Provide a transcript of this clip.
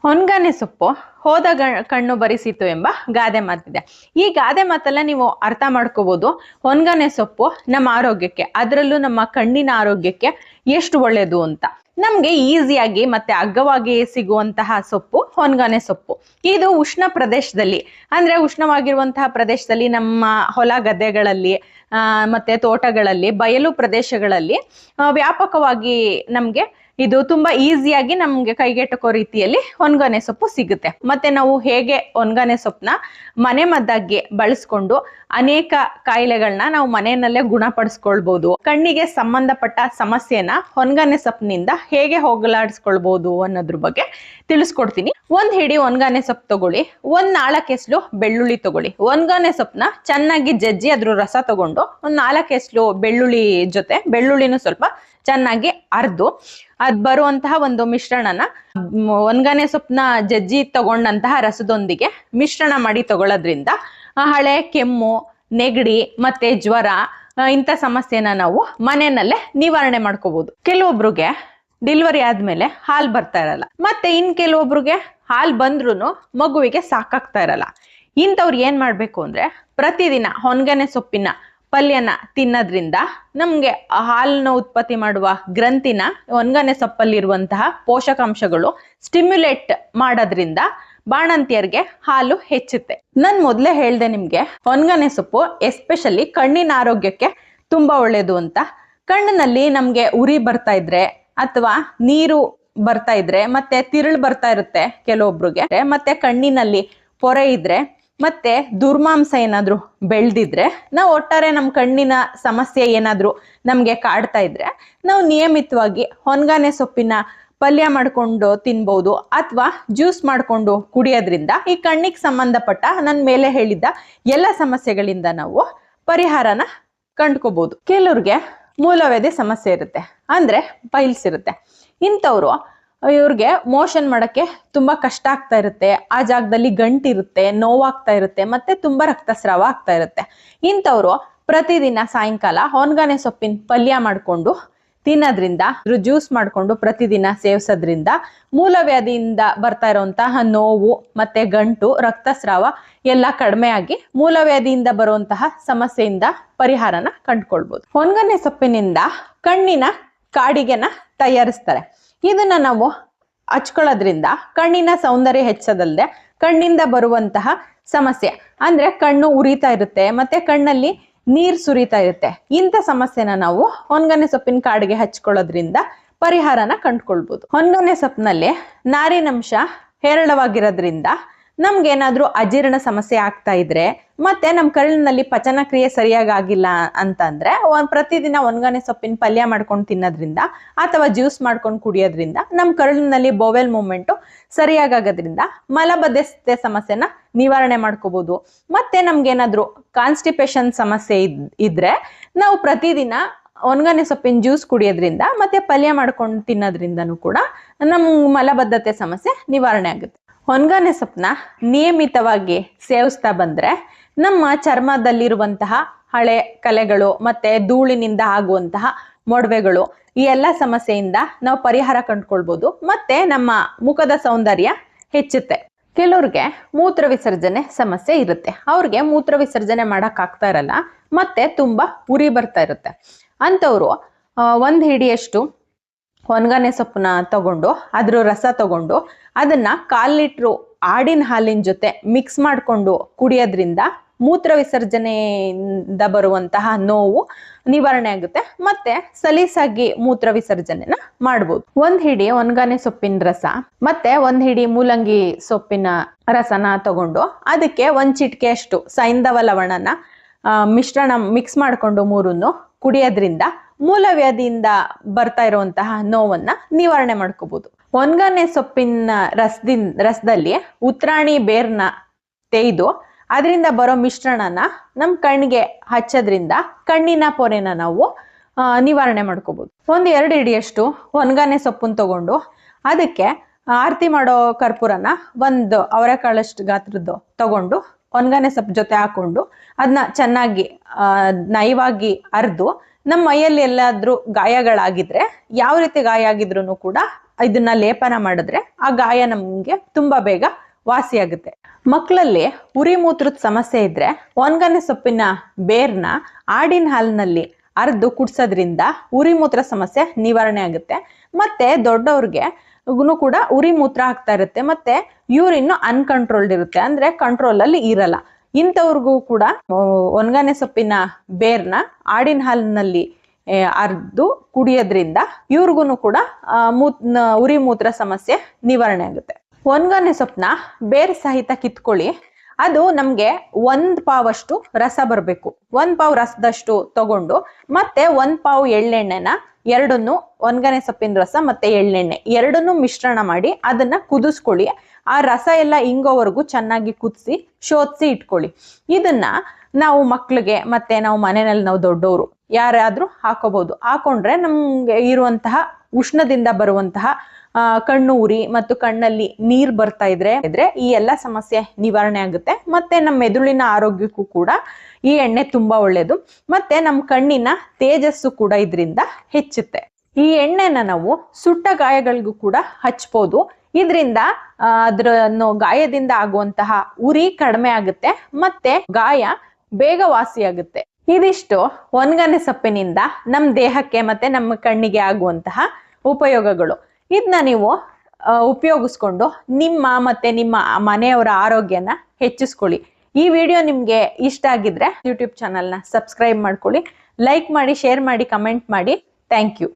ಹೊನ್ಗಾನೆ ಸೊಪ್ಪು ಹೋದ ಕಣ್ಣು ಬರಿಸಿತು ಎಂಬ ಗಾದೆ ಮಾತಿದೆ. ಈ ಗಾದೆ ಮಾತೆಲ್ಲ ನೀವು ಅರ್ಥ ಮಾಡ್ಕೋಬಹುದು. ಹೊನ್ಗಾನೆ ಸೊಪ್ಪು ನಮ್ಮ ಆರೋಗ್ಯಕ್ಕೆ, ಅದರಲ್ಲೂ ನಮ್ಮ ಕಣ್ಣಿನ ಆರೋಗ್ಯಕ್ಕೆ ಎಷ್ಟು ಒಳ್ಳೇದು ಅಂತ. ನಮ್ಗೆ ಈಸಿಯಾಗಿ ಮತ್ತೆ ಅಗ್ಗವಾಗಿ ಸಿಗುವಂತಹ ಸೊಪ್ಪು ಹೊನ್ಗಾನೆ ಸೊಪ್ಪು. ಇದು ಉಷ್ಣ ಪ್ರದೇಶದಲ್ಲಿ, ಅಂದ್ರೆ ಉಷ್ಣವಾಗಿರುವಂತಹ ಪ್ರದೇಶದಲ್ಲಿ, ನಮ್ಮ ಹೊಲ ಗದ್ದೆಗಳಲ್ಲಿ ಮತ್ತೆ ತೋಟಗಳಲ್ಲಿ, ಬಯಲು ಪ್ರದೇಶಗಳಲ್ಲಿ ವ್ಯಾಪಕವಾಗಿ ನಮ್ಗೆ ಇದು ತುಂಬಾ ಈಸಿಯಾಗಿ ನಮ್ಗೆ ಕೈಗೆಟಕೋ ರೀತಿಯಲ್ಲಿ ಹೊನ್ಗಾನೆ ಸೊಪ್ಪು ಸಿಗುತ್ತೆ. ಮತ್ತೆ ನಾವು ಹೇಗೆ ಹೊನ್ಗಾನೆ ಸೊಪ್ಪನ್ನ ಮನೆ ಮದ್ದಾಗಿ ಬಳಸ್ಕೊಂಡು ಅನೇಕ ಕಾಯಿಲೆಗಳನ್ನ ನಾವು ಮನೆಯಲ್ಲೇ ಗುಣಪಡಿಸ್ಕೊಳ್ಬಹುದು. ಕಣ್ಣಿಗೆ ಸಂಬಂಧಪಟ್ಟ ಸಮಸ್ಯೆನ ಹೊನ್ಗಾನೆ ಸೊಪ್ಪಿನಿಂದ ಹೇಗೆ ಹೋಗಲಾಡಿಸ್ಕೊಳ್ಬಹುದು ಅನ್ನೋದ್ರ ಬಗ್ಗೆ ತಿಳಿಸ್ಕೊಡ್ತೀನಿ. ಒಂದ್ ಹಿಡಿ ಹೊನ್ಗಾನೆ ಸೊಪ್ಪು ತಗೊಳ್ಳಿ, ಒಂದ್ 4 ಎಸ್ಲು ಬೆಳ್ಳುಳ್ಳಿ ತಗೊಳ್ಳಿ. ಹೊನ್ಗಾನೆ ಸೊಪ್ಪನ್ನ ಚೆನ್ನಾಗಿ ಜಜ್ಜಿ ಅದ್ರ ರಸ ತಗೊಂಡು ಒಂದ್ 4 ಎಸ್ಲು ಬೆಳ್ಳುಳ್ಳಿ ಜೊತೆ ಬೆಳ್ಳುಳ್ಳಿನೂ ಸ್ವಲ್ಪ ಚೆನ್ನಾಗಿ ಅರ್ದು ಅದ್ ಬರುವಂತಹ ಒಂದು ಮಿಶ್ರಣನ ಹೊನ್ಗಾನೆ ಸೊಪ್ಪನ್ನ ಜಜ್ಜಿ ತಗೊಂಡಂತಹ ರಸದೊಂದಿಗೆ ಮಿಶ್ರಣ ಮಾಡಿ ತಗೊಳ್ಳೋದ್ರಿಂದ ಹಳೆ ಕೆಮ್ಮು, ನೆಗಡಿ ಮತ್ತೆ ಜ್ವರ ಇಂಥ ಸಮಸ್ಯೆನ ನಾವು ಮನೆಯಲ್ಲೇ ನಿವಾರಣೆ ಮಾಡ್ಕೋಬಹುದು. ಕೆಲವೊಬ್ರಿಗೆ ಡೆಲಿವರಿ ಆದ್ಮೇಲೆ ಹಾಲು ಬರ್ತಾ ಇರಲ್ಲ, ಮತ್ತೆ ಕೆಲವೊಬ್ರಿಗೆ ಹಾಲು ಬಂದ್ರೂ ಮಗುವಿಗೆ ಸಾಕಾಗ್ತಾ ಇರಲ್ಲ. ಇಂಥವ್ರು ಏನ್ ಮಾಡ್ಬೇಕು ಅಂದ್ರೆ ಪ್ರತಿದಿನ ಹೊನ್ಗಾನೆ ಸೊಪ್ಪಿನ ಪಲ್ಯನ ತಿನ್ನೋದ್ರಿಂದ ನಮ್ಗೆ ಹಾಲನ್ನ ಉತ್ಪತ್ತಿ ಮಾಡುವ ಗ್ರಂಥಿನ ಹೊನ್ಗಾನೆ ಸೊಪ್ಪಲ್ಲಿರುವಂತಹ ಪೋಷಕಾಂಶಗಳು ಸ್ಟಿಮ್ಯುಲೇಟ್ ಮಾಡೋದ್ರಿಂದ ಬಾಣಂತಿಯರಿಗೆ ಹಾಲು ಹೆಚ್ಚುತ್ತೆ. ನಾನ್ ಮೊದ್ಲೇ ಹೇಳ್ದೆ ನಿಮ್ಗೆ ಹೊನ್ಗಾನೆ ಸೊಪ್ಪು ಎಸ್ಪೆಷಲಿ ಕಣ್ಣಿನ ಆರೋಗ್ಯಕ್ಕೆ ತುಂಬಾ ಒಳ್ಳೇದು ಅಂತ. ಕಣ್ಣಿನಲ್ಲಿ ನಮ್ಗೆ ಉರಿ ಬರ್ತಾ ಇದ್ರೆ ಅಥವಾ ನೀರು ಬರ್ತಾ ಇದ್ರೆ ಮತ್ತೆ ತಿರುಳು ಬರ್ತಾ ಇರುತ್ತೆ ಕೆಲವೊಬ್ರಿಗೆ, ಮತ್ತೆ ಕಣ್ಣಿನಲ್ಲಿ ಪೊರೆ ಇದ್ರೆ ಮತ್ತೆ ದುರ್ಮಾಂಸ ಏನಾದ್ರು ಬೆಳೆದಿದ್ರೆ, ನಾವು ಒಟ್ಟಾರೆ ನಮ್ಮ ಕಣ್ಣಿನ ಸಮಸ್ಯೆ ಏನಾದ್ರು ನಮ್ಗೆ ಕಾಡ್ತಾ ಇದ್ರೆ ನಾವು ನಿಯಮಿತವಾಗಿ ಹೊನ್ಗಾನೆ ಸೊಪ್ಪಿನ ಪಲ್ಯ ಮಾಡ್ಕೊಂಡು ತಿನ್ಬಹುದು ಅಥವಾ ಜ್ಯೂಸ್ ಮಾಡ್ಕೊಂಡು ಕುಡಿಯೋದ್ರಿಂದ ಈ ಕಣ್ಣಿಗೆ ಸಂಬಂಧಪಟ್ಟ ನನ್ನ ಮೇಲೆ ಹೇಳಿದ್ದ ಎಲ್ಲ ಸಮಸ್ಯೆಗಳಿಂದ ನಾವು ಪರಿಹಾರನ ಕಂಡ್ಕೋಬಹುದು. ಕೆಲವ್ರಿಗೆ ಮೂಲವ್ಯಾಧಿ ಸಮಸ್ಯೆ ಇರುತ್ತೆ, ಅಂದ್ರೆ ಪೈಲ್ಸ್ ಇರುತ್ತೆ. ಇಂಥವ್ರು ಇವ್ರಿಗೆ ಮೋಷನ್ ಮಾಡಕ್ಕೆ ತುಂಬಾ ಕಷ್ಟ ಆಗ್ತಾ ಇರುತ್ತೆ, ಆ ಜಾಗದಲ್ಲಿ ಗಂಟಿರುತ್ತೆ, ನೋವಾಗ್ತಾ ಇರುತ್ತೆ, ಮತ್ತೆ ತುಂಬಾ ರಕ್ತಸ್ರಾವ ಆಗ್ತಾ ಇರುತ್ತೆ. ಇಂಥವ್ರು ಪ್ರತಿದಿನ ಸಾಯಂಕಾಲ ಹೊನ್ಗಾನೆ ಸೊಪ್ಪಿನ ಪಲ್ಯ ಮಾಡ್ಕೊಂಡು ತಿನ್ನೋದ್ರಿಂದ, ಜ್ಯೂಸ್ ಮಾಡ್ಕೊಂಡು ಪ್ರತಿದಿನ ಸೇವಿಸೋದ್ರಿಂದ ಮೂಲವ್ಯಾಧಿಯಿಂದ ಬರ್ತಾ ಇರುವಂತಹ ನೋವು ಮತ್ತೆ ಗಂಟು, ರಕ್ತಸ್ರಾವ ಎಲ್ಲ ಕಡಿಮೆ ಆಗಿ ಮೂಲವ್ಯಾಧಿಯಿಂದ ಬರುವಂತಹ ಸಮಸ್ಯೆಯಿಂದ ಪರಿಹಾರನ ಕಂಡುಕೊಳ್ಬಹುದು. ಹೊನ್ಗಾನೆ ಸೊಪ್ಪಿನಿಂದ ಕಣ್ಣಿನ ಕಾಡಿಗೆನ ತಯಾರಿಸ್ತಾರೆ. ಇದನ್ನ ನಾವು ಹಚ್ಕೊಳ್ಳೋದ್ರಿಂದ ಕಣ್ಣಿನ ಸೌಂದರ್ಯ ಹೆಚ್ಚೋದಲ್ಲದೆ ಕಣ್ಣಿಂದ ಬರುವಂತಹ ಸಮಸ್ಯೆ, ಅಂದ್ರೆ ಕಣ್ಣು ಉರಿತಾ ಇರುತ್ತೆ ಮತ್ತೆ ಕಣ್ಣಲ್ಲಿ ನೀರ್ ಸುರಿತಾ ಇರುತ್ತೆ, ಇಂಥ ಸಮಸ್ಯೆನ ನಾವು ಹೊನ್ಗಾನೆ ಸೊಪ್ಪಿನ ಕಾಡಿಗೆ ಹಚ್ಕೊಳ್ಳೋದ್ರಿಂದ ಪರಿಹಾರನ ಕಂಡುಕೊಳ್ಬಹುದು. ಹೊನ್ಗಾನೆ ಸೊಪ್ಪಿನಲ್ಲಿ ನಾರಿನಂಶ ಹೇರಳವಾಗಿರೋದ್ರಿಂದ ನಮ್ಗೇನಾದ್ರೂ ಅಜೀರ್ಣ ಸಮಸ್ಯೆ ಆಗ್ತಾ ಇದ್ರೆ ಮತ್ತೆ ನಮ್ ಕರುಳಿನಲ್ಲಿ ಪಚನ ಕ್ರಿಯೆ ಸರಿಯಾಗಿ ಆಗಿಲ್ಲ ಅಂತಂದ್ರೆ ಪ್ರತಿದಿನ ಹೊನ್ಗಾನೆ ಸೊಪ್ಪಿನ ಪಲ್ಯ ಮಾಡ್ಕೊಂಡು ತಿನ್ನೋದ್ರಿಂದ ಅಥವಾ ಜ್ಯೂಸ್ ಮಾಡ್ಕೊಂಡು ಕುಡಿಯೋದ್ರಿಂದ ನಮ್ ಕರುಳಿನಲ್ಲಿ ಬೋವೆಲ್ ಮೂವ್ಮೆಂಟ್ ಸರಿಯಾಗೋದ್ರಿಂದ ಮಲಬದ್ಧತೆ ಸಮಸ್ಯೆನ ನಿವಾರಣೆ ಮಾಡ್ಕೋಬಹುದು. ಮತ್ತೆ ನಮ್ಗೇನಾದ್ರೂ ಕಾನ್ಸ್ಟಿಪೇಷನ್ ಸಮಸ್ಯೆ ಇದ್ರೆ ನಾವು ಪ್ರತಿದಿನ ಹೊನ್ಗಾನೆ ಸೊಪ್ಪಿನ ಜ್ಯೂಸ್ ಕುಡಿಯೋದ್ರಿಂದ ಮತ್ತೆ ಪಲ್ಯ ಮಾಡ್ಕೊಂಡು ತಿನ್ನೋದ್ರಿಂದನೂ ಕೂಡ ನಮ್ ಮಲಬದ್ಧತೆ ಸಮಸ್ಯೆ ನಿವಾರಣೆ ಆಗುತ್ತೆ. ಹೊನ್ಗಾನೆ ಸೊಪ್ಪನ್ನ ನಿಯಮಿತವಾಗಿ ಸೇವಿಸ್ತಾ ಬಂದ್ರೆ ನಮ್ಮ ಚರ್ಮದಲ್ಲಿರುವಂತಹ ಹಳೆ ಕಲೆಗಳು ಮತ್ತೆ ಧೂಳಿನಿಂದ ಆಗುವಂತಹ ಮೊಡವೆಗಳು ಈ ಎಲ್ಲ ಸಮಸ್ಯೆಯಿಂದ ನಾವು ಪರಿಹಾರ ಕಂಡುಕೊಳ್ಬಹುದು. ಮತ್ತೆ ನಮ್ಮ ಮುಖದ ಸೌಂದರ್ಯ ಹೆಚ್ಚುತ್ತೆ. ಕೆಲವ್ರಿಗೆ ಮೂತ್ರ ವಿಸರ್ಜನೆ ಸಮಸ್ಯೆ ಇರುತ್ತೆ, ಅವ್ರಿಗೆ ಮೂತ್ರ ವಿಸರ್ಜನೆ ಮಾಡಕ್ ಆಗ್ತಾ ಇರಲ್ಲ, ಮತ್ತೆ ತುಂಬಾ ಉರಿ ಬರ್ತಾ ಇರುತ್ತೆ. ಅಂಥವ್ರು 1 ಹಿಡಿಯಷ್ಟು ಹೊನ್ಗಾನೆ ಸೊಪ್ಪನ್ನ ತಗೊಂಡು ಅದ್ರ ರಸ ತಗೊಂಡು ಅದನ್ನ 1/4 ಲೀಟ್ರು ಆಡಿನ ಹಾಲಿನ ಜೊತೆ ಮಿಕ್ಸ್ ಮಾಡ್ಕೊಂಡು ಕುಡಿಯೋದ್ರಿಂದ ಮೂತ್ರ ವಿಸರ್ಜನೆಯಿಂದ ಬರುವಂತಹ ನೋವು ನಿವಾರಣೆ ಆಗುತ್ತೆ, ಮತ್ತೆ ಸಲೀಸಾಗಿ ಮೂತ್ರ ವಿಸರ್ಜನೆನ ಮಾಡ್ಬೋದು. 1 ಹಿಡಿ ಹೊನ್ಗಾನೆ ಸೊಪ್ಪಿನ ರಸ ಮತ್ತೆ 1 ಹಿಡಿ ಮೂಲಂಗಿ ಸೊಪ್ಪಿನ ರಸನ ತಗೊಂಡು ಅದಕ್ಕೆ 1 ಚಿಟಿಕೆ ಅಷ್ಟು ಸೈಂಧವ ಲವಣನ ಮಿಶ್ರಣ ಮಿಕ್ಸ್ ಮಾಡ್ಕೊಂಡು 3 ಕುಡಿಯೋದ್ರಿಂದ ಮೂಲವ್ಯಾಧಿಯಿಂದ ಬರ್ತಾ ಇರುವಂತಹ ನೋವನ್ನ ನಿವಾರಣೆ ಮಾಡ್ಕೋಬಹುದು. ಹೊನ್ಗಾನೆ ಸೊಪ್ಪಿನ ರಸದಲ್ಲಿ ಉತ್ರಾಣಿ ಬೇರ್ನ ತೆಗೆದು ಅದರಿಂದ ಬರೋ ಮಿಶ್ರಣನ ನಮ್ ಕಣ್ಣಿಗೆ ಹಚ್ಚೋದ್ರಿಂದ ಕಣ್ಣಿನ ಪೊರೆನ ನಾವು ನಿವಾರಣೆ ಮಾಡ್ಕೋಬಹುದು. 1-2 ಹಿಡಿಯಷ್ಟು ಹೊನ್ಗಾನೆ ಸೊಪ್ಪನ್ನು ತಗೊಂಡು ಅದಕ್ಕೆ ಆರತಿ ಮಾಡೋ ಕರ್ಪೂರನ 1 ಅವರೆಕಾಳಷ್ಟು ಗಾತ್ರದ್ದು ತಗೊಂಡು ಒಣಗನೆ ಸೊಪ್ಪು ಜೊತೆ ಹಾಕೊಂಡು ಅದನ್ನ ಚೆನ್ನಾಗಿ ನಯವಾಗಿ ಅರ್ದು ನಮ್ಮ ಮೈಯಲ್ಲಿ ಎಲ್ಲಾದ್ರೂ ಗಾಯಗಳಾಗಿದ್ರೆ, ಯಾವ ರೀತಿ ಗಾಯ ಆಗಿದ್ರು ಕೂಡ ಇದನ್ನ ಲೇಪನ ಮಾಡಿದ್ರೆ ಆ ಗಾಯ ನಮ್ಗೆ ತುಂಬಾ ಬೇಗ ವಾಸಿಯಾಗುತ್ತೆ. ಮಕ್ಕಳಲ್ಲಿ ಉರಿ ಮೂತ್ರದ ಸಮಸ್ಯೆ ಇದ್ರೆ ಒಣಗನೆ ಸೊಪ್ಪಿನ ಬೇರ್ನ ಆಡಿನ ಹಾಲಿನಲ್ಲಿ ಅರ್ದು ಕುಡ್ಸೋದ್ರಿಂದ ಉರಿ ಮೂತ್ರ ಸಮಸ್ಯೆ ನಿವಾರಣೆ ಆಗುತ್ತೆ. ಮತ್ತೆ ದೊಡ್ಡವ್ರಿಗೆ ಕೂಡ ಉರಿ ಮೂತ್ರ ಆಗ್ತಾ ಇರುತ್ತೆ, ಮತ್ತೆ ಯೂರಿನ್ ಅನ್ಕಂಟ್ರೋಲ್ಡ್ ಇರುತ್ತೆ, ಅಂದ್ರೆ ಕಂಟ್ರೋಲ್ ಅಲ್ಲಿ ಇರಲ್ಲ. ಇಂಥವ್ರಿಗೂ ಕೂಡ ಒಣಗನೆ ಸೊಪ್ಪಿನ ಬೇರ್ನ ಆಡಿನ ಹಾಲಿನಲ್ಲಿ ಅರ್ದು ಕುಡಿಯೋದ್ರಿಂದ ಇವ್ರಿಗೂ ಕೂಡ ಉರಿ ಮೂತ್ರ ಸಮಸ್ಯೆ ನಿವಾರಣೆ ಆಗುತ್ತೆ. ಒಣಗನೆ ಸೊಪ್ಪನ್ನ ಬೇರ್ ಸಹಿತ ಕಿತ್ಕೊಳ್ಳಿ. ಅದು ನಮ್ಗೆ 1 ಪಾವಷ್ಟು ರಸ ಬರಬೇಕು. 1 ಪಾವ್ ರಸದಷ್ಟು ತಗೊಂಡು ಮತ್ತೆ 1 ಪಾವ್ ಎಳ್ಳೆಣ್ಣೆನ ಎರಡನ್ನು, ಒಣಗನೆ ಸೊಪ್ಪಿನ ರಸ ಮತ್ತೆ ಎಳ್ಳೆಣ್ಣೆ ಎರಡನ್ನು ಮಿಶ್ರಣ ಮಾಡಿ ಅದನ್ನ ಕುದಿಸ್ಕೊಳ್ಳಿ. ಆ ರಸ ಎಲ್ಲ ಇಂಗೋವರೆಗೂ ಚೆನ್ನಾಗಿ ಕುದಿಸಿ ಶೋಧಿಸಿ ಇಟ್ಕೊಳ್ಳಿ. ಇದನ್ನ ನಾವು ಮಕ್ಳಿಗೆ ಮತ್ತೆ ನಾವು ಮನೆಯಲ್ಲಿ ನಾವು ದೊಡ್ಡವರು ಯಾರಾದ್ರೂ ಹಾಕೋಬಹುದು. ಹಾಕೊಂಡ್ರೆ ನಮ್ಗೆ ಇರುವಂತಹ ಉಷ್ಣದಿಂದ ಬರುವಂತಹ ಕಣ್ಣು ಉರಿ ಮತ್ತು ಕಣ್ಣಲ್ಲಿ ನೀರ್ ಬರ್ತಾ ಇದ್ರೆ ಈ ಎಲ್ಲ ಸಮಸ್ಯೆ ನಿವಾರಣೆ ಆಗುತ್ತೆ. ಮತ್ತೆ ನಮ್ಮ ಮೆದುಳಿನ ಆರೋಗ್ಯಕ್ಕೂ ಕೂಡ ಈ ಎಣ್ಣೆ ತುಂಬಾ ಒಳ್ಳೇದು. ಮತ್ತೆ ನಮ್ಮ ಕಣ್ಣಿನ ತೇಜಸ್ಸು ಕೂಡ ಇದರಿಂದ ಹೆಚ್ಚುತ್ತೆ. ಈ ಎಣ್ಣೆನ ನಾವು ಸುಟ್ಟ ಗಾಯಗಳಿಗೂ ಕೂಡ ಹಚ್ಬೋದು. ಇದರಿಂದ ಅದ್ರ ಗಾಯದಿಂದ ಆಗುವಂತಹ ಉರಿ ಕಡಿಮೆ ಆಗುತ್ತೆ ಮತ್ತೆ ಗಾಯ ಬೇಗ ವಾಸಿಯಾಗುತ್ತೆ. ಇದಿಷ್ಟು ಒಣಗನೆ ಸೊಪ್ಪಿನಿಂದ ನಮ್ಮ ದೇಹಕ್ಕೆ ಮತ್ತೆ ನಮ್ಮ ಕಣ್ಣಿಗೆ ಆಗುವಂತಹ ಉಪಯೋಗಗಳು. ಇದನ್ನ ನೀವು ಉಪಯೋಗಿಸ್ಕೊಂಡು ನಿಮ್ಮ ಮತ್ತೆ ನಿಮ್ಮ ಮನೆಯವರ ಆರೋಗ್ಯನ ಹೆಚ್ಚಿಸ್ಕೊಳ್ಳಿ. ಈ ವಿಡಿಯೋ ನಿಮ್ಗೆ ಇಷ್ಟ ಆಗಿದ್ರೆ ಯೂಟ್ಯೂಬ್ ಚಾನಲ್ನ ಸಬ್ಸ್ಕ್ರೈಬ್ ಮಾಡ್ಕೊಳ್ಳಿ, ಲೈಕ್ ಮಾಡಿ, ಶೇರ್ ಮಾಡಿ, ಕಮೆಂಟ್ ಮಾಡಿ. Thank you.